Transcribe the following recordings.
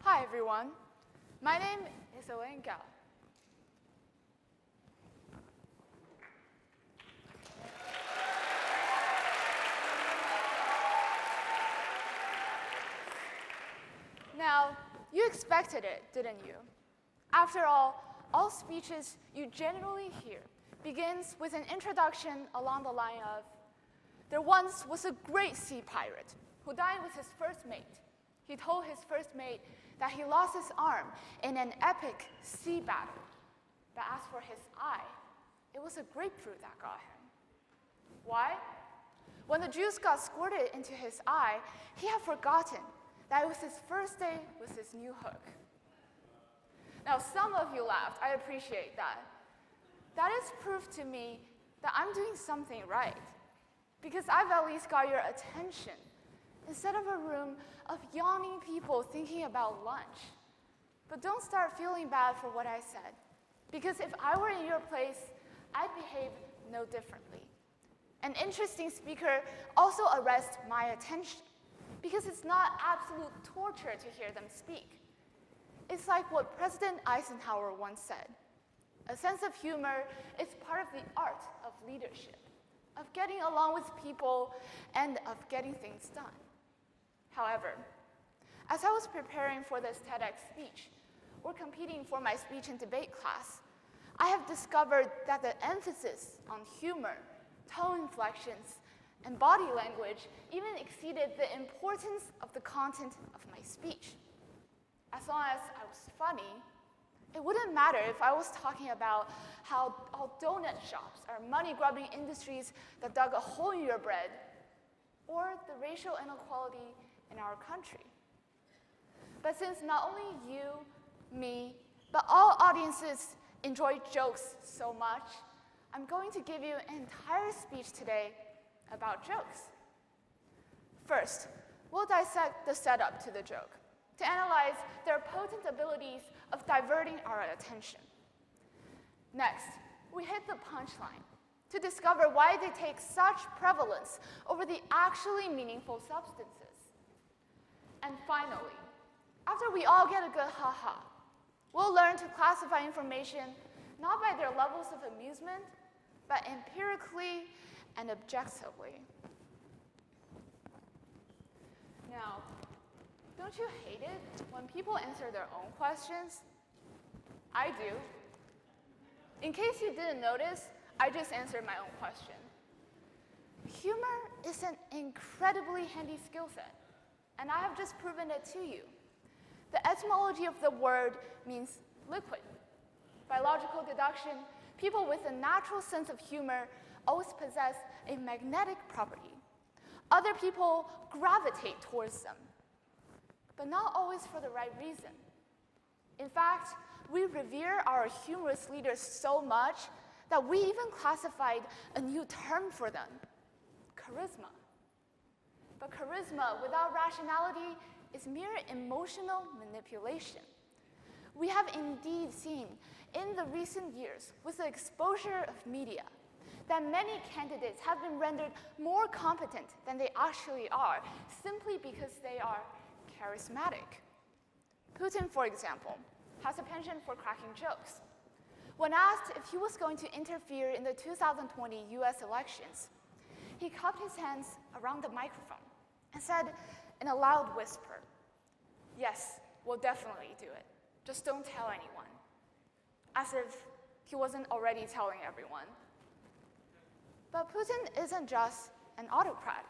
Hi, everyone. My name is Elaine. Now, you expected it, didn't you? After all speeches you generally hear begins with an introduction along the line of, there once was a great sea pirate who dined with his first mate. He told his first mate that he lost his arm in an epic sea battle. But as for his eye, it was a grapefruit that got him. Why? When the juice got squirted into his eye, he had forgotten that it was his first day with his new hook. Now, some of you laughed. I appreciate that. That is proof to me that I'm doing something right, because I've at least got your attention instead of a room of yawning people thinking about lunch. But don't start feeling bad for what I said, because if I were in your place, I'd behave no differently. An interesting speaker also arrests my attention, because it's not absolute torture to hear them speak. It's like what President Eisenhower once said. A sense of humor is part of the art of leadership, of getting along with people, and of getting things done. However, as I was preparing for this TEDx speech, or competing for my speech and debate class, I have discovered that the emphasis on humor, tone inflections, and body language even exceeded the importance of the content of my speech. As long as I was funny, it wouldn't matter if I was talking about how all donut shops are money-grubbing industries that dug a hole in your bread, or the racial inequality in our country. But since not only you, me, but all audiences enjoy jokes so much, I'm going to give you an entire speech today about jokes. First, we'll dissect the setup to the joke to analyze their potent abilities of diverting our attention. Next, we hit the punchline to discover why they take such prevalence over the actually meaningful substances. And finally, after we all get a good ha-ha, we'll learn to classify information not by their levels of amusement, but empirically and objectively. Now, don't you hate it when people answer their own questions? I do. In case you didn't notice, I just answered my own question. Humor is an incredibly handy skill set, and I have just proven it to you. The etymology of the word means liquid. By logical deduction, people with a natural sense of humor always possess a magnetic property. Other people gravitate towards them, but not always for the right reason. In fact, we revere our humorous leaders so much that we even classified a new term for them, charisma. But charisma without rationality is mere emotional manipulation. We have indeed seen in the recent years, with the exposure of media, that many candidates have been rendered more competent than they actually are, simply because they are charismatic. Putin, for example, has a penchant for cracking jokes. When asked if he was going to interfere in the 2020 US elections, he cupped his hands around the microphone and said in a loud whisper, "Yes, we'll definitely do it. Just don't tell anyone." As if he wasn't already telling everyone. But Putin isn't just an autocrat.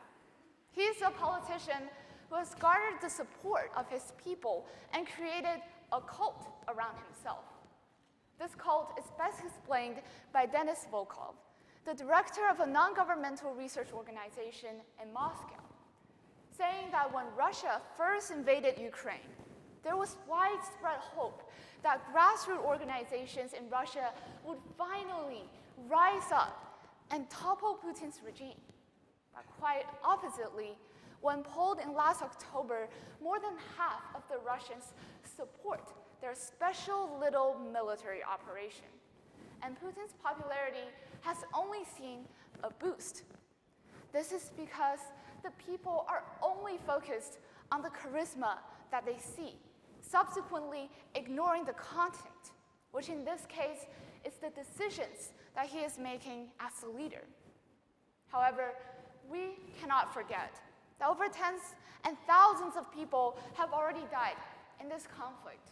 He's a politician who has garnered the support of his people and created a cult around himself. This cult is best explained by Denis Volkov, the director of a non-governmental research organization in Moscow, saying that when Russia first invaded Ukraine, there was widespread hope that grassroots organizations in Russia would finally rise up and topple Putin's regime. But quite oppositely, when polled in last October, more than half of the Russians support their special little military operation. And Putin's popularity has only seen a boost. This is because the people are only focused on the charisma that they see, subsequently ignoring the content, which in this case is the decisions that he is making as the leader. However, we cannot forget that over tens and thousands of people have already died in this conflict,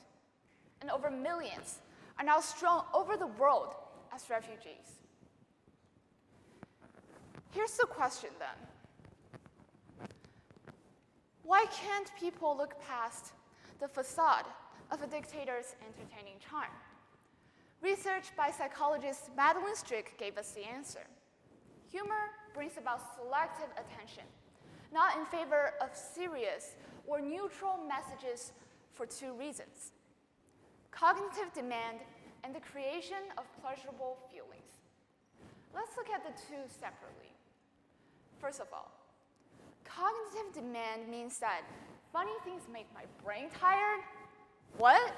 and over millions are now strewn over the world as refugees. Here's the question then. Why can't people look past the facade of a dictator's entertaining charm? Research by psychologist Madeline Strick gave us the answer. Humor brings about selective attention, not in favor of serious or neutral messages for two reasons: cognitive demand and the creation of pleasurable feelings. Let's look at the two separately. First of all, cognitive demand means that funny things make my brain tired. What?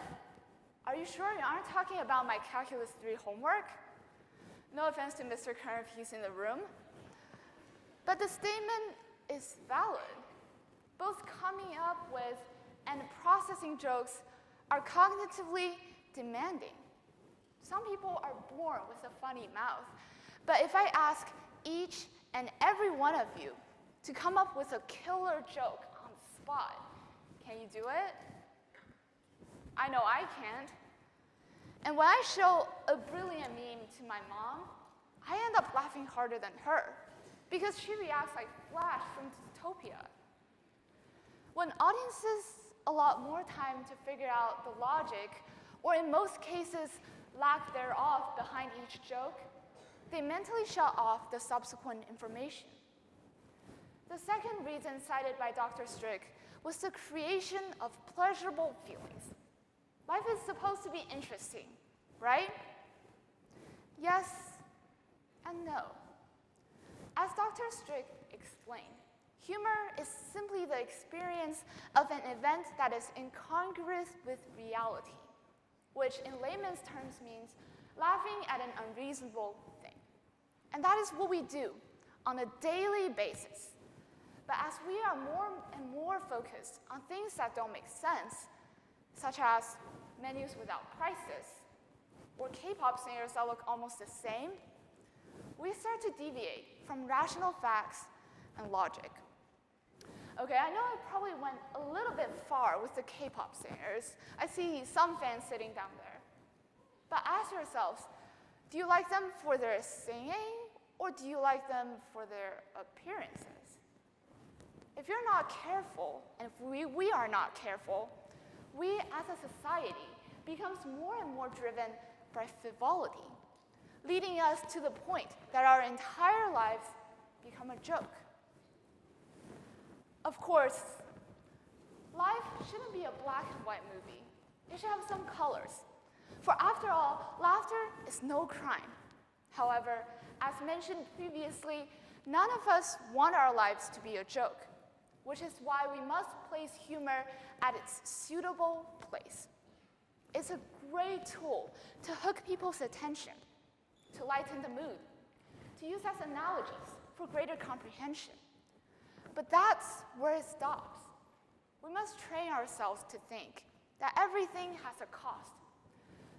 Are you sure you aren't talking about my Calculus 3 homework? No offense to Mr. Kern if he's in the room. But the statement is valid. Both coming up with and processing jokes are cognitively demanding. Some people are born with a funny mouth. But if I ask each and every one of you to come up with a killer joke on the spot, can you do it? I know I can't. And when I show a brilliant meme to my mom, I end up laughing harder than her because she reacts like Flash from Zootopia. When audiences allot more time to figure out the logic, or in most cases, lack thereof behind each joke, they mentally shut off the subsequent information. The second reason cited by Dr. Strick was the creation of pleasurable feelings. Life is supposed to be interesting, right? Yes and no. As Dr. Strick explained, humor is simply the experience of an event that is incongruous with reality, which in layman's terms means laughing at an unreasonable thing. And that is what we do on a daily basis. But as we are more and more focused on things that don't make sense, such as menus without prices, or K-pop singers that look almost the same, we start to deviate from rational facts and logic. Okay, I know I probably went a little bit far with the K-pop singers. I see some fans sitting down there. But ask yourselves, do you like them for their singing, or do you like them for their appearances? If you're not careful, and if we are not careful, we as a society becomes more and more driven by frivolity, leading us to the point that our entire lives become a joke. Of course, life shouldn't be a black and white movie. It should have some colors. For after all, laughter is no crime. However, as mentioned previously, none of us want our lives to be a joke, which is why we must place humor at its suitable place. It's a great tool to hook people's attention, to lighten the mood, to use as analogies for greater comprehension. But that's where it stops. We must train ourselves to think that everything has a cost.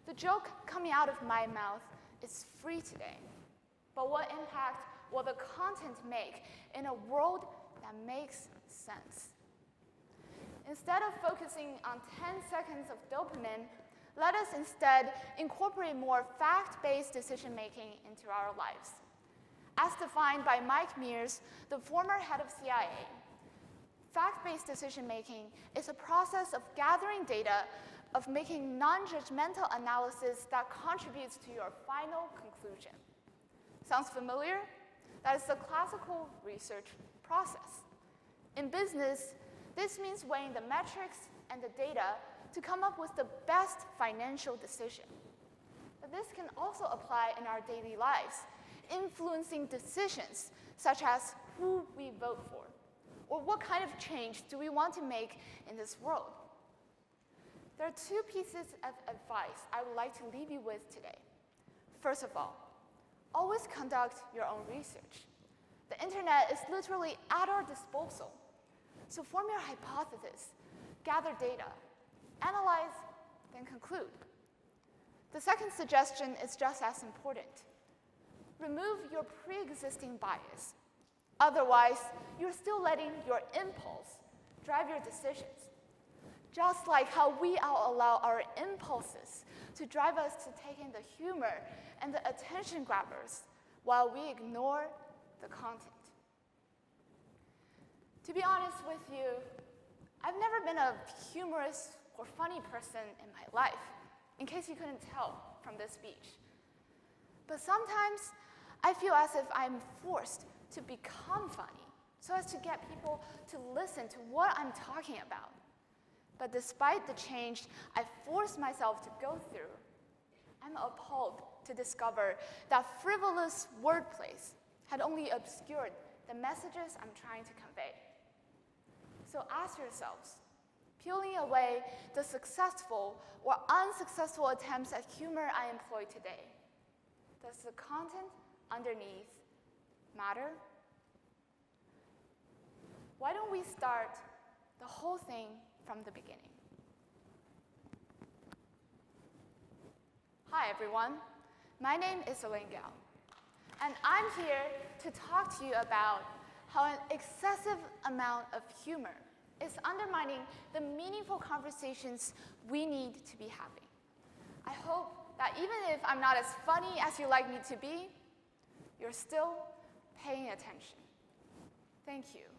The joke coming out of my mouth is free today, but what impact will the content make in a world that makes sense? Instead of focusing on 10 seconds of dopamine, let us instead incorporate more fact-based decision-making into our lives. As defined by Mike Mears, the former head of CIA, fact-based decision-making is a process of gathering data, of making non-judgmental analysis that contributes to your final conclusion. Sounds familiar? That is the classical research process. In business, this means weighing the metrics and the data to come up with the best financial decision. But this can also apply in our daily lives, influencing decisions such as who we vote for, or what kind of change do we want to make in this world. There are two pieces of advice I would like to leave you with today. First of all, always conduct your own research. The internet is literally at our disposal. So form your hypothesis, gather data, analyze, then conclude. The second suggestion is just as important. Remove your pre-existing bias. Otherwise, you're still letting your impulse drive your decisions. Just like how we all allow our impulses to drive us to take in the humor and the attention grabbers while we ignore the content. To be honest with you, I've never been a humorous or funny person in my life, in case you couldn't tell from this speech. But sometimes I feel as if I'm forced to become funny so as to get people to listen to what I'm talking about. But despite the change I forced myself to go through, I'm appalled to discover that frivolous wordplays had only obscured the messages I'm trying to convey. So ask yourselves, peeling away the successful or unsuccessful attempts at humor I employ today, does the content underneath matter? Why don't we start the whole thing from the beginning? Hi, everyone. My name is Elaine, and I'm here to talk to you about how an excessive amount of humor is undermining the meaningful conversations we need to be having. I hope that even if I'm not as funny as you like me to be, you're still paying attention. Thank you.